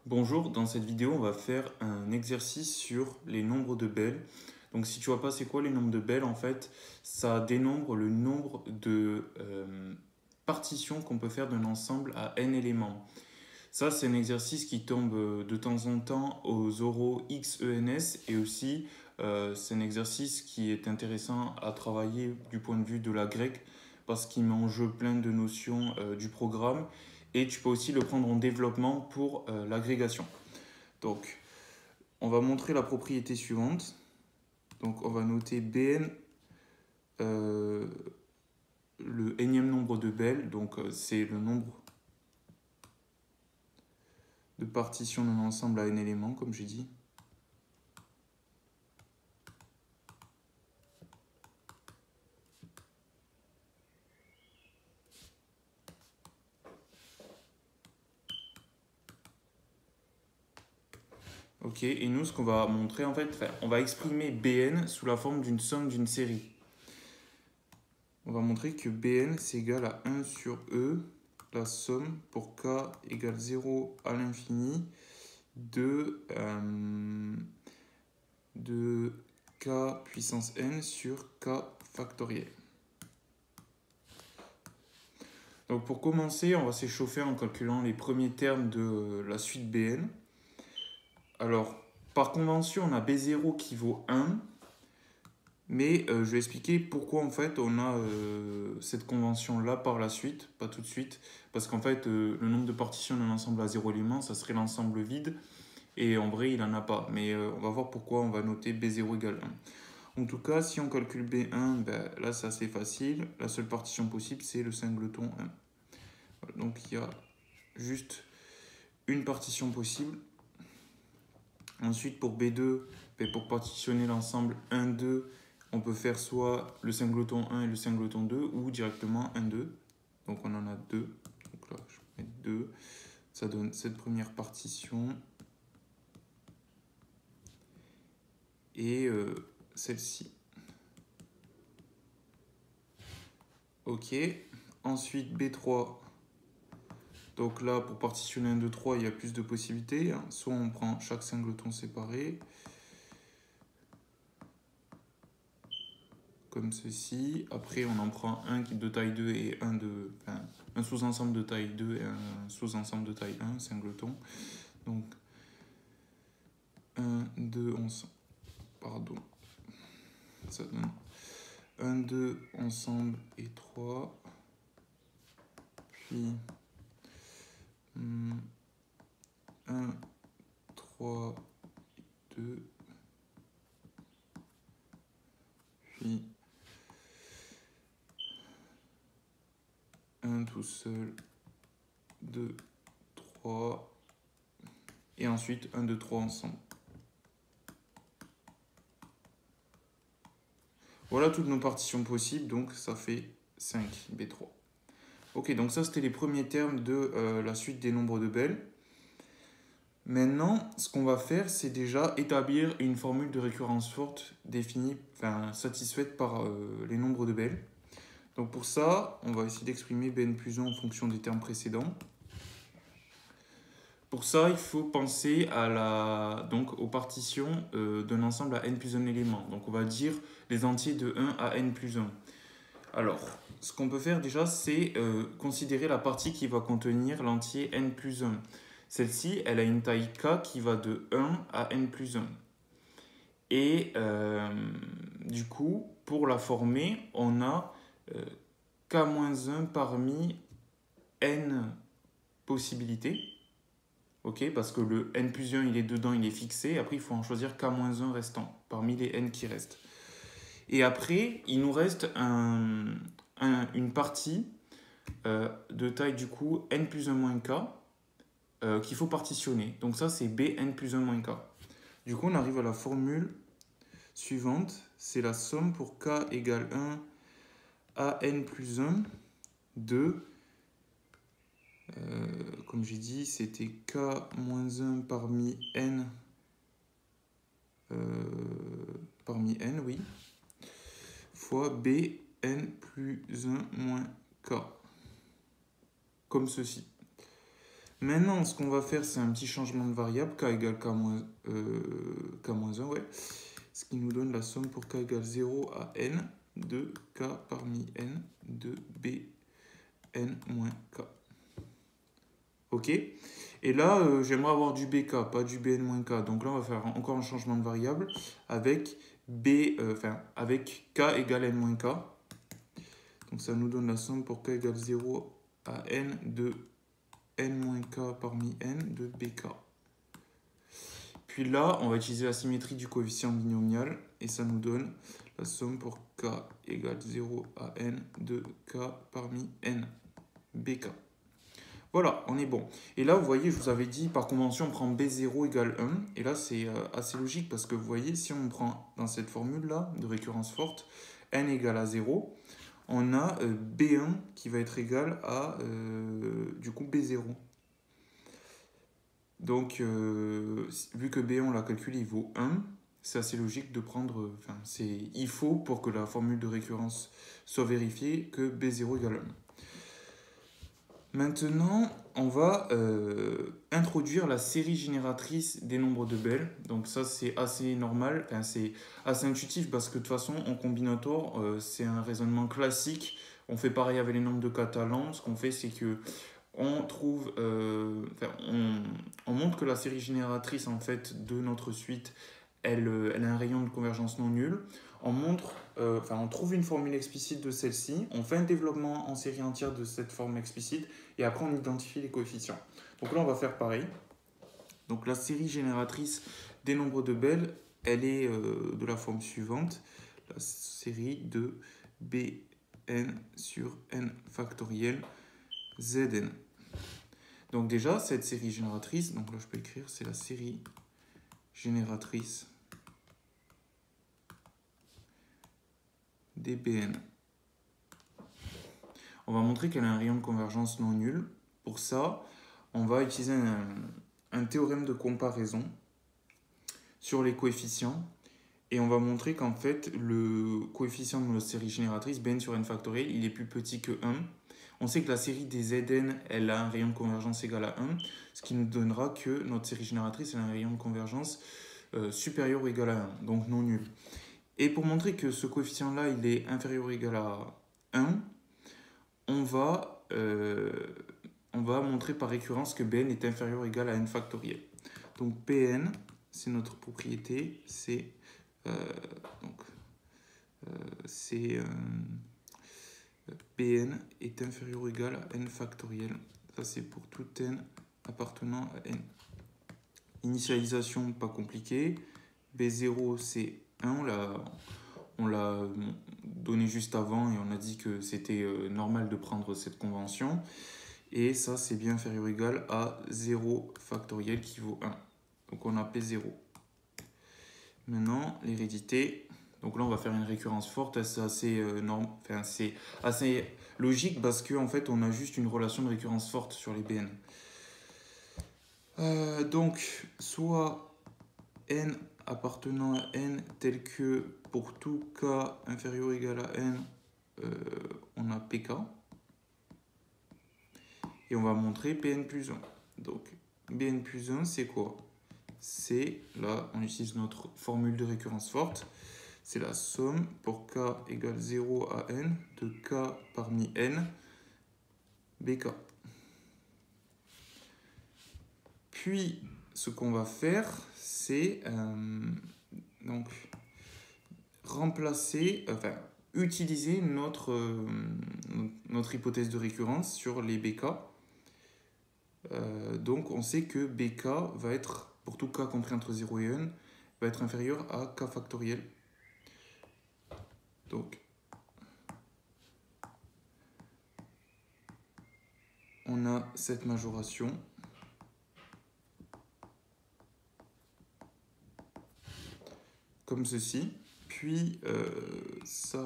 Bonjour, dans cette vidéo, on va faire un exercice sur les nombres de Bell. Donc si tu vois pas c'est quoi les nombres de Bell, en fait, ça dénombre le nombre de partitions qu'on peut faire d'un ensemble à n éléments. Ça, c'est un exercice qui tombe de temps en temps aux oraux XENS et aussi c'est un exercice qui est intéressant à travailler du point de vue de la grecque parce qu'il met en jeu plein de notions du programme et tu peux aussi le prendre en développement pour l'agrégation. Donc, on va montrer la propriété suivante. Donc, on va noter Bn, le énième nombre de Bell, donc c'est le nombre de partitions d'un ensemble à n éléments, comme j'ai dit. Ok, et nous, ce qu'on va montrer, en fait, on va exprimer Bn sous la forme d'une somme d'une série. On va montrer que Bn, c'est égal à 1 sur E, la somme pour k égale 0 à l'infini de k puissance n sur k factoriel. Donc pour commencer, on va s'échauffer en calculant les premiers termes de la suite Bn. Alors, par convention, on a B0 qui vaut 1, mais je vais expliquer pourquoi en fait on a cette convention-là par la suite, pas tout de suite, parce qu'en fait le nombre de partitions d'un ensemble à 0 élément, ça serait l'ensemble vide, et en vrai il n'en a pas, mais on va voir pourquoi on va noter B0 égale 1. En tout cas, si on calcule B1, ben, là c'est assez facile, la seule partition possible c'est le singleton 1. Voilà, donc il y a juste une partition possible. Ensuite pour B2, ben, pour partitionner l'ensemble 1, 2, on peut faire soit le singleton 1 et le singleton 2 ou directement 1, 2. Donc on en a deux. Donc là, je vais mettre 2. Ça donne cette première partition. Et celle-ci. Ok. Ensuite B3. Donc là, pour partitionner 1, 2, 3, il y a plus de possibilités. Soit on prend chaque singleton séparé. Comme ceci. Après, on en prend un de taille 2 et un sous-ensemble de taille 2 et un sous-ensemble de taille 1, singleton. Donc, 1, 2, ensemble. Pardon. Ça donne 1, 2, ensemble et 3. Puis, 1, 3, 2. Puis, 1 tout seul, 2, 3, et ensuite 1, 2, 3 ensemble. Voilà toutes nos partitions possibles, donc ça fait 5 B3. Ok, donc ça c'était les premiers termes de la suite des nombres de Bell. Maintenant, ce qu'on va faire, c'est déjà établir une formule de récurrence forte définie, satisfaite par les nombres de Bell. Donc pour ça, on va essayer d'exprimer Bn plus 1 en fonction des termes précédents. Pour ça, il faut penser aux partitions d'un ensemble à n plus 1 élément. Donc on va dire les entiers de 1 à n plus 1. Alors, ce qu'on peut faire déjà, c'est considérer la partie qui va contenir l'entier n plus 1. Celle-ci, elle a une taille k qui va de 1 à n plus 1. Et du coup, pour la former, on a k-1 parmi n possibilités. Ok, parce que le n plus 1, il est dedans, il est fixé. Après, il faut en choisir k-1 restant, parmi les n qui restent. Et après, il nous reste une partie de taille du coup n plus 1 moins k qu'il faut partitionner. Donc ça, c'est bn plus 1 moins k. Du coup, on arrive à la formule suivante. C'est la somme pour k égale 1 à n plus 1 de... comme j'ai dit, c'était k-1 parmi n, oui, fois bn plus 1 moins k, comme ceci. Maintenant, ce qu'on va faire, c'est un petit changement de variable, k égale k-1, ouais. Ce qui nous donne la somme pour k égale 0 à n de k parmi n de bn moins k. Ok? Et là, j'aimerais avoir du bk, pas du bn moins k. Donc là, on va faire encore un changement de variable avec avec k égale n moins k. Donc ça nous donne la somme pour k égale 0 à n de n-k parmi n de bk. Puis là, on va utiliser la symétrie du coefficient binomial et ça nous donne la somme pour k égale 0 à n de k parmi n bk. Voilà, on est bon. Et là, vous voyez, je vous avais dit, par convention, on prend b0 égale 1. Et là, c'est assez logique parce que vous voyez, si on prend dans cette formule-là de récurrence forte, n égale à 0, on a b1 qui va être égal à, du coup, b0. Donc, vu que B1, on l'a calculé, il vaut 1, c'est assez logique de prendre... il faut, pour que la formule de récurrence soit vérifiée, que B0 égale 1. Maintenant, on va introduire la série génératrice des nombres de Bell. Donc ça, c'est assez normal, c'est assez intuitif parce que de toute façon, en combinatoire, c'est un raisonnement classique. On fait pareil avec les nombres de Catalan. Ce qu'on fait, c'est que on trouve, on montre que la série génératrice en fait de notre suite, elle a un rayon de convergence non nul. On trouve une formule explicite de celle-ci, on fait un développement en série entière de cette forme explicite et après on identifie les coefficients. Donc là on va faire pareil. Donc la série génératrice des nombres de Bell, elle est de la forme suivante, la série de Bn sur n factoriel Zn. Donc déjà, cette série génératrice, donc là je peux écrire, c'est la série génératrice des Bn. On va montrer qu'elle a un rayon de convergence non nul. Pour ça, on va utiliser un théorème de comparaison sur les coefficients. Et on va montrer qu'en fait, le coefficient de notre série génératrice, Bn sur n factoriel, il est plus petit que 1. On sait que la série des Zn, elle a un rayon de convergence égal à 1, ce qui nous donnera que notre série génératrice, elle a un rayon de convergence supérieur ou égal à 1, donc non nul. Et pour montrer que ce coefficient-là, il est inférieur ou égal à 1, on va montrer par récurrence que Bn est inférieur ou égal à n factoriel. Donc Pn, c'est notre propriété, c'est Pn est inférieur ou égal à n factoriel. Ça, c'est pour tout n appartenant à n. Initialisation, pas compliqué. B0, c'est 1. On l'a donné juste avant et on a dit que c'était normal de prendre cette convention. Et ça, c'est bien inférieur ou égal à 0 factoriel qui vaut 1. Donc, on a P0. Maintenant, l'hérédité. Donc là, on va faire une récurrence forte, c'est assez logique parce qu'en fait, on a juste une relation de récurrence forte sur les Bn. Donc, soit n appartenant à n tel que pour tout k inférieur ou égal à n, on a pk. Et on va montrer Pn plus 1. Donc, Bn plus 1, c'est quoi? C'est, là, on utilise notre formule de récurrence forte. C'est la somme pour k égale 0 à n de k parmi n, bk. Puis, ce qu'on va faire, c'est donc utiliser notre hypothèse de récurrence sur les bk. Donc, on sait que bk va être, pour tout k compris entre 0 et 1, va être inférieur à k factoriel. Donc, on a cette majoration. Comme ceci. Puis, ça,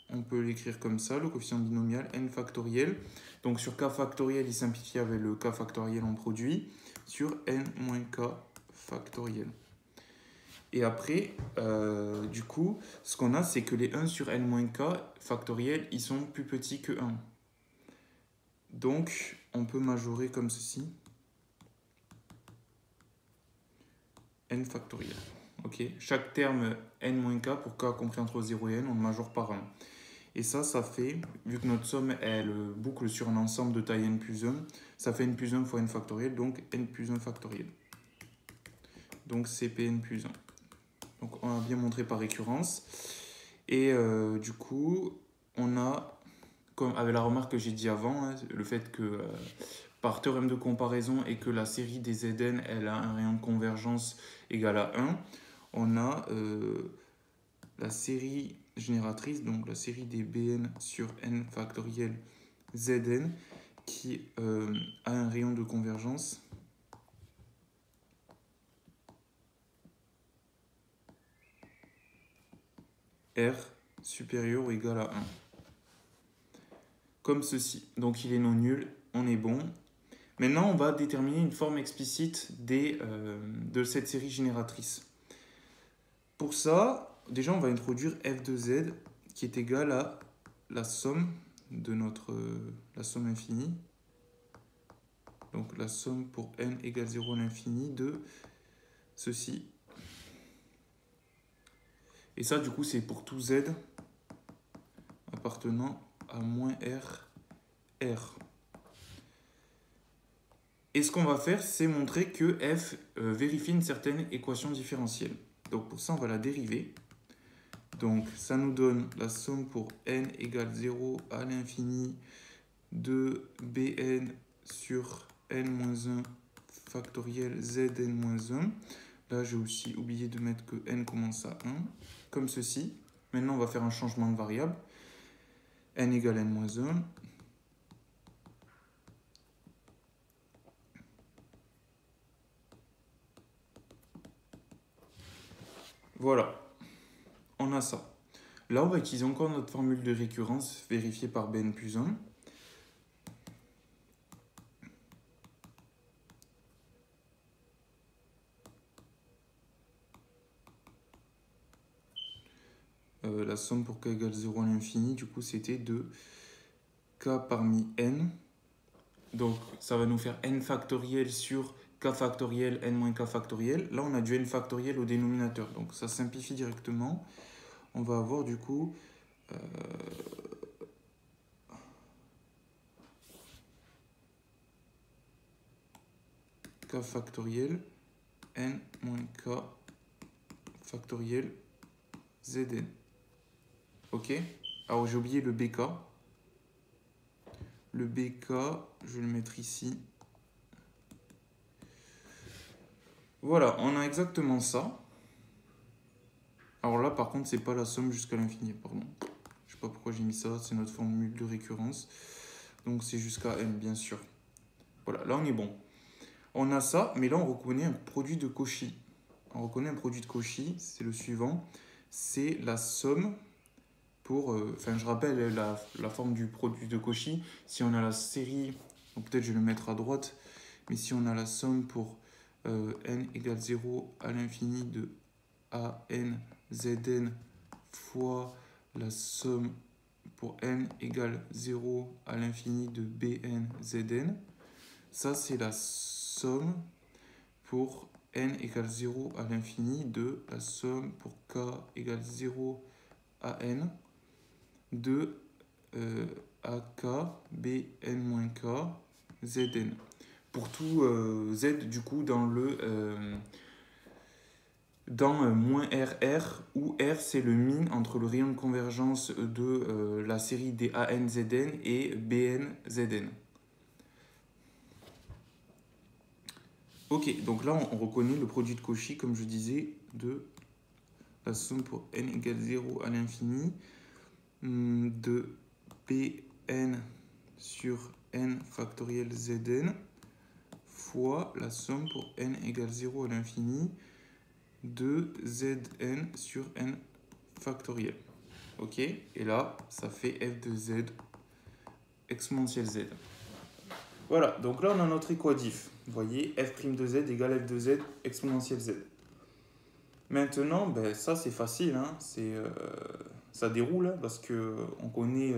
on peut l'écrire comme ça, le coefficient binomial n factoriel. Donc, sur k factoriel, il simplifie avec le k factoriel en produit. Sur n moins k factoriel. Et après, du coup, ce qu'on a, c'est que les 1 sur n moins k factoriel, ils sont plus petits que 1. Donc, on peut majorer comme ceci. N factoriel. Ok, chaque terme n-k pour k compris entre 0 et n, on le majore par 1. Et ça fait, vu que notre somme, elle boucle sur un ensemble de taille n plus 1, ça fait n plus 1 fois n factoriel, donc n plus 1 factoriel. Donc cpn plus 1. Donc on a bien montré par récurrence. Et du coup, on a, comme avec la remarque que j'ai dit avant, hein, le fait que par théorème de comparaison et que la série des Zn, elle a un rayon de convergence égal à 1, on a la série génératrice, donc la série des Bn sur n factoriel Zn, qui a un rayon de convergence R supérieur ou égal à 1. Comme ceci. Donc il est non nul, on est bon. Maintenant, on va déterminer une forme explicite de cette série génératrice. Pour ça, déjà, on va introduire f de z qui est égal à la somme de la somme infinie. Donc la somme pour n égale 0 à l'infini de ceci. Et ça, du coup, c'est pour tout z appartenant à moins r. Et ce qu'on va faire, c'est montrer que f vérifie une certaine équation différentielle. Donc pour ça, on va la dériver. Donc ça nous donne la somme pour n égale 0 à l'infini de bn sur n-1 factoriel zn-1. Là, j'ai aussi oublié de mettre que n commence à 1, comme ceci. Maintenant, on va faire un changement de variable. N égale n-1. Voilà, on a ça. Là, on va utiliser encore notre formule de récurrence vérifiée par Bn plus 1. La somme pour k égale 0 à l'infini, du coup, c'était de k parmi n. Donc, ça va nous faire n factoriel sur k factoriel, n moins k factoriel. Là, on a du n factoriel au dénominateur. Donc, ça simplifie directement. On va avoir, du coup, k factoriel, n moins k factoriel, zn. Ok. Alors, j'ai oublié le bk. Le bk, je vais le mettre ici. Voilà, on a exactement ça. Alors là, par contre, c'est pas la somme jusqu'à l'infini, pardon. Je sais pas pourquoi j'ai mis ça, c'est notre formule de récurrence. Donc c'est jusqu'à n, bien sûr. Voilà, là on est bon. On a ça, mais là on reconnaît un produit de Cauchy. On reconnaît un produit de Cauchy, c'est le suivant. C'est la somme pour... je rappelle la forme du produit de Cauchy. Si on a la série, peut-être je vais le mettre à droite, mais si on a la somme pour n égale 0 à l'infini de an zn fois la somme pour n égale 0 à l'infini de bn zn. Ça, c'est la somme pour n égale 0 à l'infini de la somme pour k égale 0 à n de ak bn-k zn. Pour tout z, du coup, dans moins RR, où R c'est le min entre le rayon de convergence de la série des ANZN et BNZN. Ok, donc là on reconnaît le produit de Cauchy, comme je disais, de la somme pour n égale 0 à l'infini de Bn sur n factoriel Zn fois la somme pour n égale 0 à l'infini de Zn sur n factoriel. Ok, et là, ça fait f de z exponentielle z. Voilà, donc là, on a notre équadif. Vous voyez, f' de z égale f de z exponentielle z. Maintenant, ça, c'est facile. Hein, ça déroule hein, parce qu'on connaît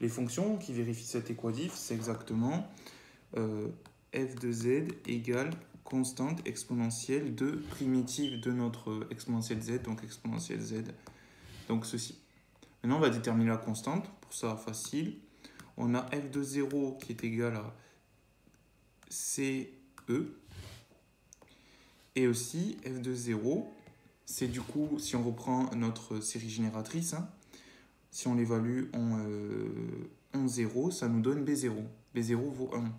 les fonctions qui vérifient cet équadif. C'est exactement f de z égale constante exponentielle de primitive de notre exponentielle z, donc exponentielle z, donc ceci. Maintenant, on va déterminer la constante, pour ça, facile. On a f de 0 qui est égal à CE, et aussi f de 0, c'est du coup, si on reprend notre série génératrice, hein, si on l'évalue en 0, ça nous donne B0. B0 vaut 1.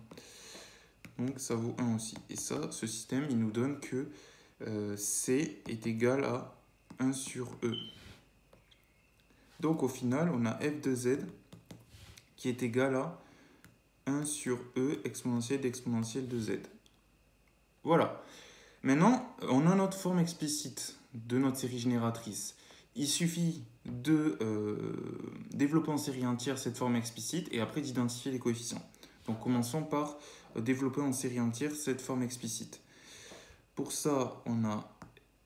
Donc ça vaut 1 aussi. Et ça, ce système, il nous donne que C est égal à 1 sur E. Donc au final, on a f de z qui est égal à 1 sur E exponentielle d'exponentielle de z. Voilà. Maintenant, on a notre forme explicite de notre série génératrice. Il suffit de développer en série entière cette forme explicite et après d'identifier les coefficients. Donc commençons par développer en série entière cette forme explicite. Pour ça, on a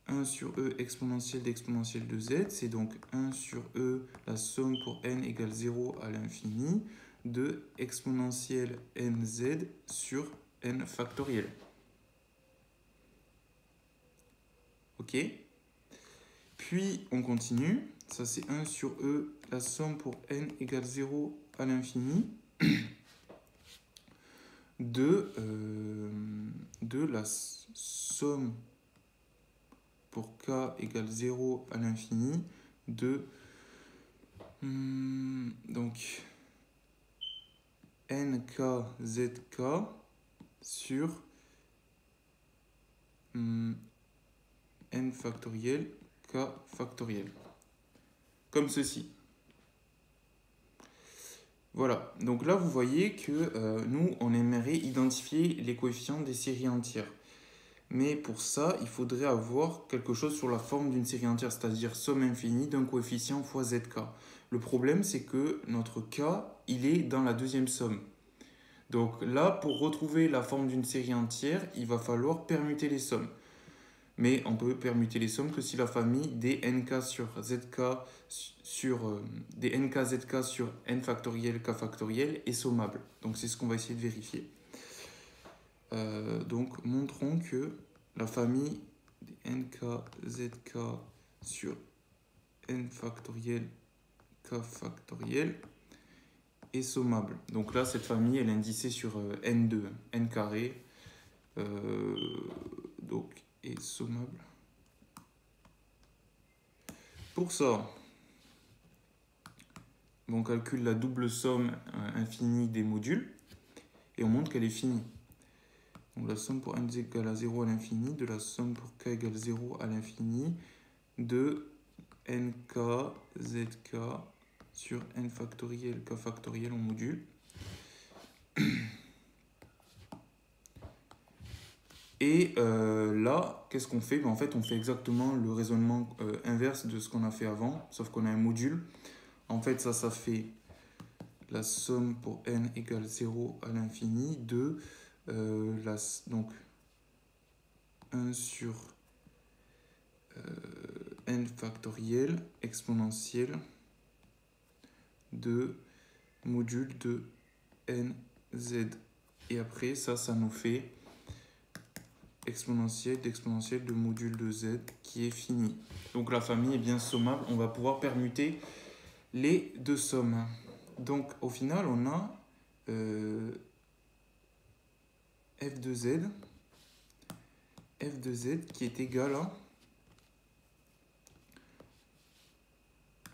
1 sur E exponentielle d'exponentielle de z, c'est donc 1 sur E, la somme pour n égale 0 à l'infini, de exponentielle nz sur n factoriel. Ok. Puis on continue, ça c'est 1 sur E, la somme pour n égale 0 à l'infini, de la somme pour k égale 0 à l'infini de donc nkzk sur n factoriel k factoriel. Comme ceci. Voilà, donc là vous voyez que nous on aimerait identifier les coefficients des séries entières. Mais pour ça, il faudrait avoir quelque chose sur la forme d'une série entière, c'est-à-dire somme infinie d'un coefficient fois zk. Le problème, c'est que notre k, il est dans la deuxième somme. Donc là, pour retrouver la forme d'une série entière, il va falloir permuter les sommes. Mais on peut permuter les sommes que si la famille des nk sur zk sur des nkzk sur n factoriel k factoriel est sommable. Donc c'est ce qu'on va essayer de vérifier. Donc montrons que la famille des nkzk sur n factoriel k factoriel est sommable. Donc là, cette famille, elle est indicée sur n2, n carré, donc est sommable. Pour ça, on calcule la double somme infinie des modules et on montre qu'elle est finie. Donc la somme pour n égale à 0 à l'infini, de la somme pour k égale 0 à l'infini, de nk, zk sur n factoriel, k factoriel en module. Et là, qu'est-ce qu'on fait? En fait, on fait exactement le raisonnement inverse de ce qu'on a fait avant, sauf qu'on a un module. En fait, ça fait la somme pour n égale 0 à l'infini de donc 1 sur n factoriel exponentiel de module de nz. Et après, ça nous fait exponentielle d'exponentielle de module de z qui est fini. Donc la famille est bien sommable. On va pouvoir permuter les deux sommes. Donc au final, on a f de z qui est égal à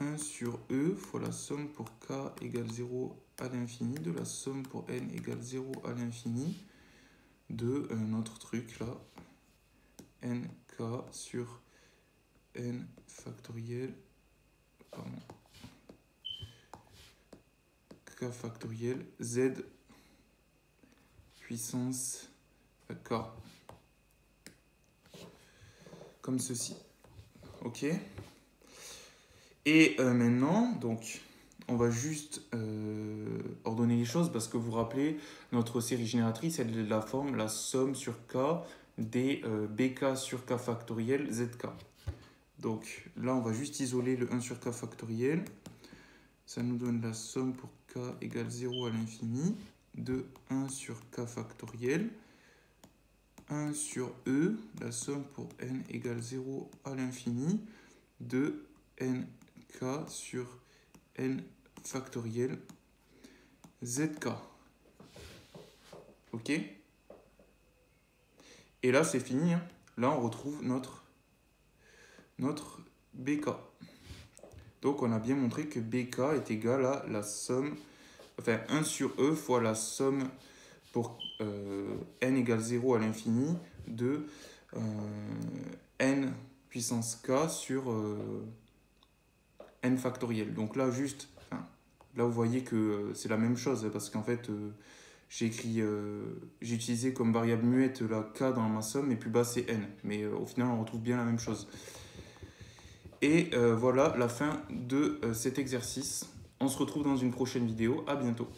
1 sur E fois la somme pour k égale 0 à l'infini de la somme pour n égale 0 à l'infini de notre truc là, nk sur n factoriel, pardon, k factoriel z puissance k. Comme ceci. Ok. Et maintenant, donc, on va juste ordonner les choses parce que vous vous rappelez, notre série génératrice, elle est de la forme la somme sur k des bk sur k factoriel zk. Donc là, on va juste isoler le 1 sur k factoriel. Ça nous donne la somme pour k égale 0 à l'infini de 1 sur k factoriel, 1 sur e, la somme pour n égale 0 à l'infini, de nk sur n factoriel zk. Ok? Et là, c'est fini. Hein. Là, on retrouve notre bk. Donc, on a bien montré que bk est égal à la somme, enfin 1 sur e fois la somme pour n égale 0 à l'infini de n puissance k sur n factoriel. Donc là, juste, enfin, là, vous voyez que c'est la même chose parce qu'en fait, j'ai utilisé comme variable muette la k dans ma somme et plus bas c'est n. Mais au final, on retrouve bien la même chose. Et voilà la fin de cet exercice. On se retrouve dans une prochaine vidéo. À bientôt.